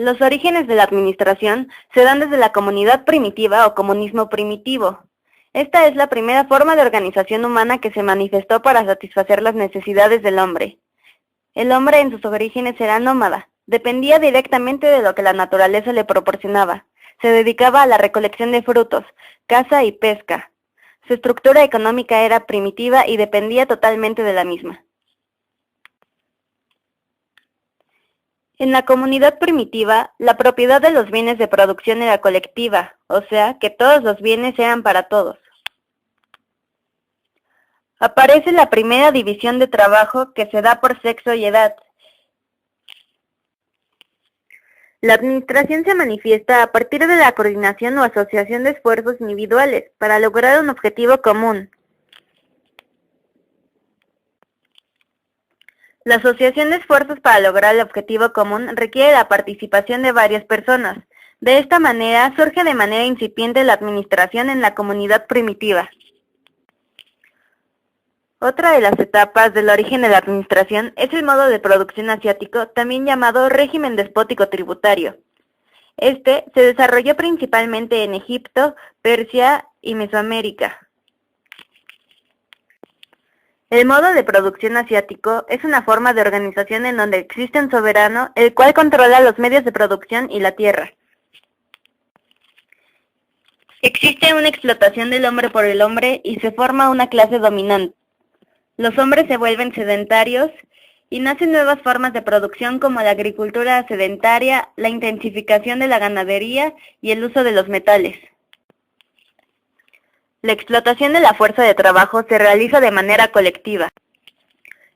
Los orígenes de la administración se dan desde la comunidad primitiva o comunismo primitivo. Esta es la primera forma de organización humana que se manifestó para satisfacer las necesidades del hombre. El hombre en sus orígenes era nómada, dependía directamente de lo que la naturaleza le proporcionaba. Se dedicaba a la recolección de frutos, caza y pesca. Su estructura económica era primitiva y dependía totalmente de la misma. En la comunidad primitiva, la propiedad de los bienes de producción era colectiva, o sea, que todos los bienes eran para todos. Aparece la primera división de trabajo que se da por sexo y edad. La administración se manifiesta a partir de la coordinación o asociación de esfuerzos individuales para lograr un objetivo común. La asociación de esfuerzos para lograr el objetivo común requiere la participación de varias personas. De esta manera, surge de manera incipiente la administración en la comunidad primitiva. Otra de las etapas del origen de la administración es el modo de producción asiático, también llamado régimen despótico tributario. Este se desarrolló principalmente en Egipto, Persia y Mesoamérica. El modo de producción asiático es una forma de organización en donde existe un soberano, el cual controla los medios de producción y la tierra. Existe una explotación del hombre por el hombre y se forma una clase dominante. Los hombres se vuelven sedentarios y nacen nuevas formas de producción como la agricultura sedentaria, la intensificación de la ganadería y el uso de los metales. La explotación de la fuerza de trabajo se realiza de manera colectiva.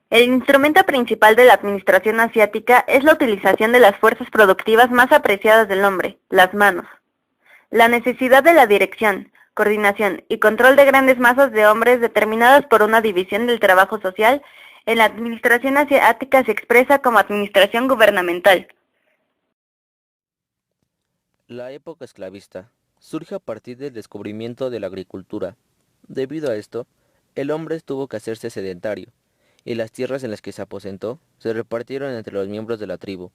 El instrumento principal de la administración asiática es la utilización de las fuerzas productivas más apreciadas del hombre, las manos. La necesidad de la dirección, coordinación y control de grandes masas de hombres determinadas por una división del trabajo social, en la administración asiática se expresa como administración gubernamental. La época esclavista surge a partir del descubrimiento de la agricultura. Debido a esto, el hombre tuvo que hacerse sedentario, y las tierras en las que se aposentó se repartieron entre los miembros de la tribu.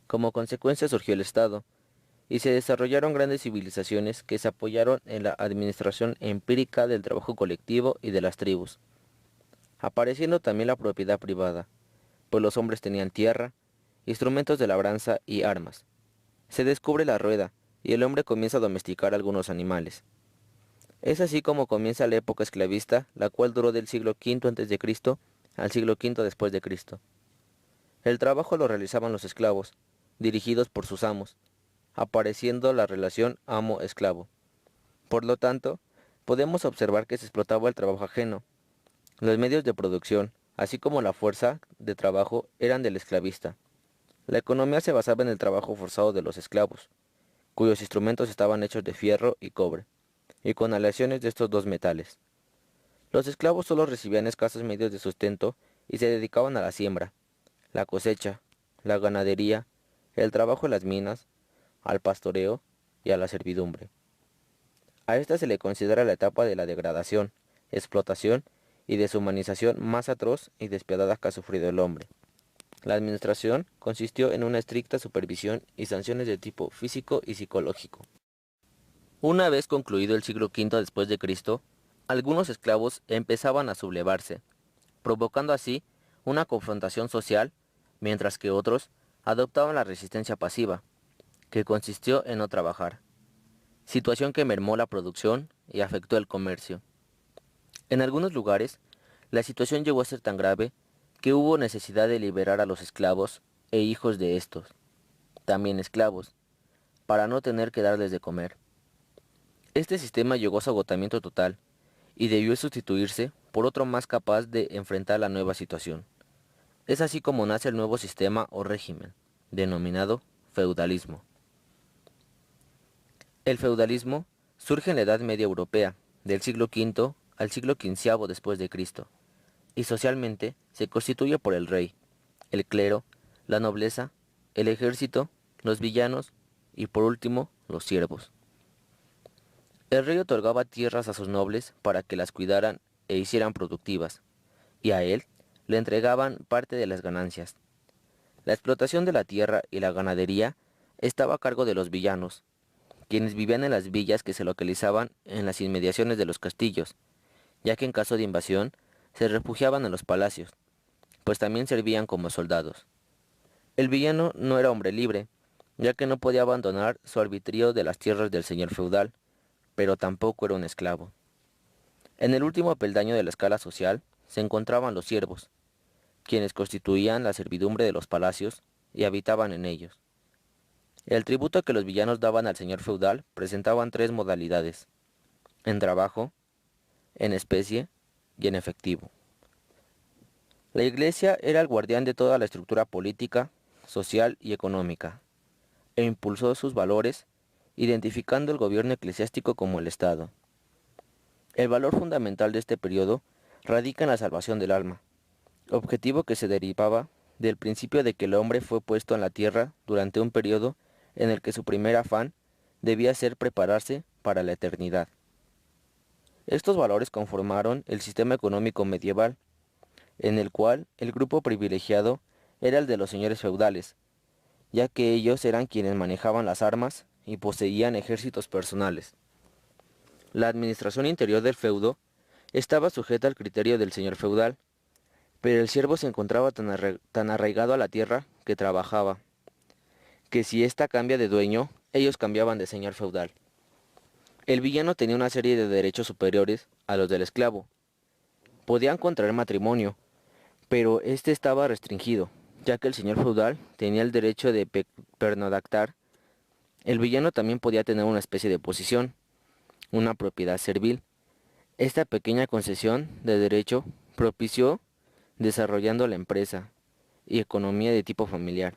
Como consecuencia surgió el Estado, y se desarrollaron grandes civilizaciones que se apoyaron en la administración empírica del trabajo colectivo y de las tribus, apareciendo también la propiedad privada, pues los hombres tenían tierra, instrumentos de labranza y armas. Se descubre la rueda, y el hombre comienza a domesticar algunos animales. Es así como comienza la época esclavista, la cual duró del siglo V a.C. al siglo V después de Cristo. El trabajo lo realizaban los esclavos, dirigidos por sus amos, apareciendo la relación amo-esclavo. Por lo tanto, podemos observar que se explotaba el trabajo ajeno. Los medios de producción, así como la fuerza de trabajo, eran del esclavista. La economía se basaba en el trabajo forzado de los esclavos, cuyos instrumentos estaban hechos de fierro y cobre, y con aleaciones de estos dos metales. Los esclavos solo recibían escasos medios de sustento y se dedicaban a la siembra, la cosecha, la ganadería, el trabajo en las minas, al pastoreo y a la servidumbre. A esta se le considera la etapa de la degradación, explotación y deshumanización más atroz y despiadada que ha sufrido el hombre. La administración consistió en una estricta supervisión y sanciones de tipo físico y psicológico. Una vez concluido el siglo V después de Cristo, algunos esclavos empezaban a sublevarse, provocando así una confrontación social, mientras que otros adoptaban la resistencia pasiva, que consistió en no trabajar, situación que mermó la producción y afectó el comercio. En algunos lugares, la situación llegó a ser tan grave que hubo necesidad de liberar a los esclavos e hijos de estos, también esclavos, para no tener que darles de comer. Este sistema llegó a su agotamiento total y debió sustituirse por otro más capaz de enfrentar la nueva situación. Es así como nace el nuevo sistema o régimen, denominado feudalismo. El feudalismo surge en la Edad Media Europea, del siglo V al siglo XV después de Cristo, y socialmente se constituye por el rey, el clero, la nobleza, el ejército, los villanos y por último los siervos. El rey otorgaba tierras a sus nobles para que las cuidaran e hicieran productivas, y a él le entregaban parte de las ganancias. La explotación de la tierra y la ganadería estaba a cargo de los villanos, quienes vivían en las villas que se localizaban en las inmediaciones de los castillos, ya que en caso de invasión se refugiaban en los palacios, pues también servían como soldados. El villano no era hombre libre, ya que no podía abandonar su arbitrio de las tierras del señor feudal, pero tampoco era un esclavo. En el último peldaño de la escala social se encontraban los siervos, quienes constituían la servidumbre de los palacios y habitaban en ellos. El tributo que los villanos daban al señor feudal presentaban tres modalidades: en trabajo, en especie y en efectivo. La Iglesia era el guardián de toda la estructura política, social y económica, e impulsó sus valores, identificando el gobierno eclesiástico como el Estado. El valor fundamental de este periodo radica en la salvación del alma, objetivo que se derivaba del principio de que el hombre fue puesto en la tierra durante un periodo en el que su primer afán debía ser prepararse para la eternidad. Estos valores conformaron el sistema económico medieval, en el cual el grupo privilegiado era el de los señores feudales, ya que ellos eran quienes manejaban las armas y poseían ejércitos personales. La administración interior del feudo estaba sujeta al criterio del señor feudal, pero el siervo se encontraba tan arraigado a la tierra que trabajaba, que si ésta cambia de dueño, ellos cambiaban de señor feudal. El villano tenía una serie de derechos superiores a los del esclavo. Podían contraer matrimonio, pero este estaba restringido, ya que el señor feudal tenía el derecho de pernoctar. El villano también podía tener una especie de posesión, una propiedad servil. Esta pequeña concesión de derecho propició desarrollando la empresa y economía de tipo familiar,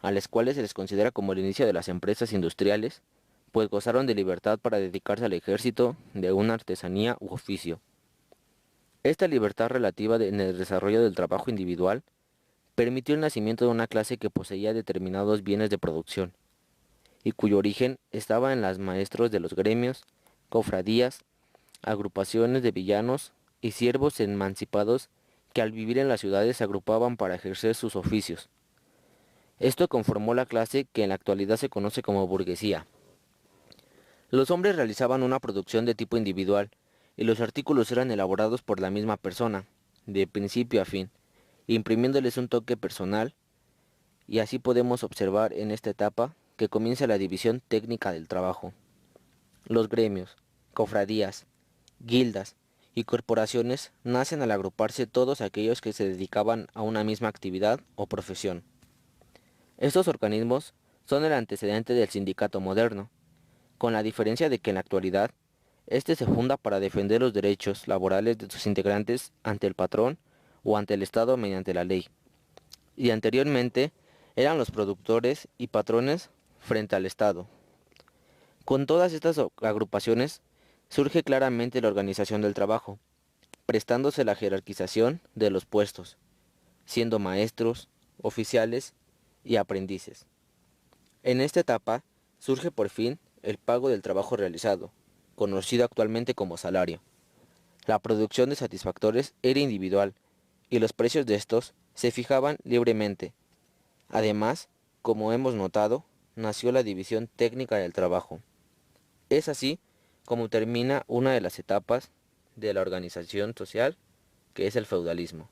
a las cuales se les considera como el inicio de las empresas industriales, pues gozaron de libertad para dedicarse al ejército de una artesanía u oficio. Esta libertad relativa en el desarrollo del trabajo individual permitió el nacimiento de una clase que poseía determinados bienes de producción, y cuyo origen estaba en los maestros de los gremios, cofradías, agrupaciones de villanos y siervos emancipados que al vivir en las ciudades se agrupaban para ejercer sus oficios. Esto conformó la clase que en la actualidad se conoce como burguesía. Los hombres realizaban una producción de tipo individual, y los artículos eran elaborados por la misma persona, de principio a fin, imprimiéndoles un toque personal, y así podemos observar en esta etapa que comienza la división técnica del trabajo. Los gremios, cofradías, guildas y corporaciones nacen al agruparse todos aquellos que se dedicaban a una misma actividad o profesión. Estos organismos son el antecedente del sindicato moderno, con la diferencia de que en la actualidad, este se funda para defender los derechos laborales de sus integrantes ante el patrón o ante el Estado mediante la ley, y anteriormente eran los productores y patrones frente al Estado. Con todas estas agrupaciones surge claramente la organización del trabajo, prestándose la jerarquización de los puestos, siendo maestros, oficiales y aprendices. En esta etapa surge por fin el pago del trabajo realizado, conocido actualmente como salario. La producción de satisfactores era individual y los precios de estos se fijaban libremente. Además, como hemos notado, nació la división técnica del trabajo. Es así como termina una de las etapas de la organización social, que es el feudalismo.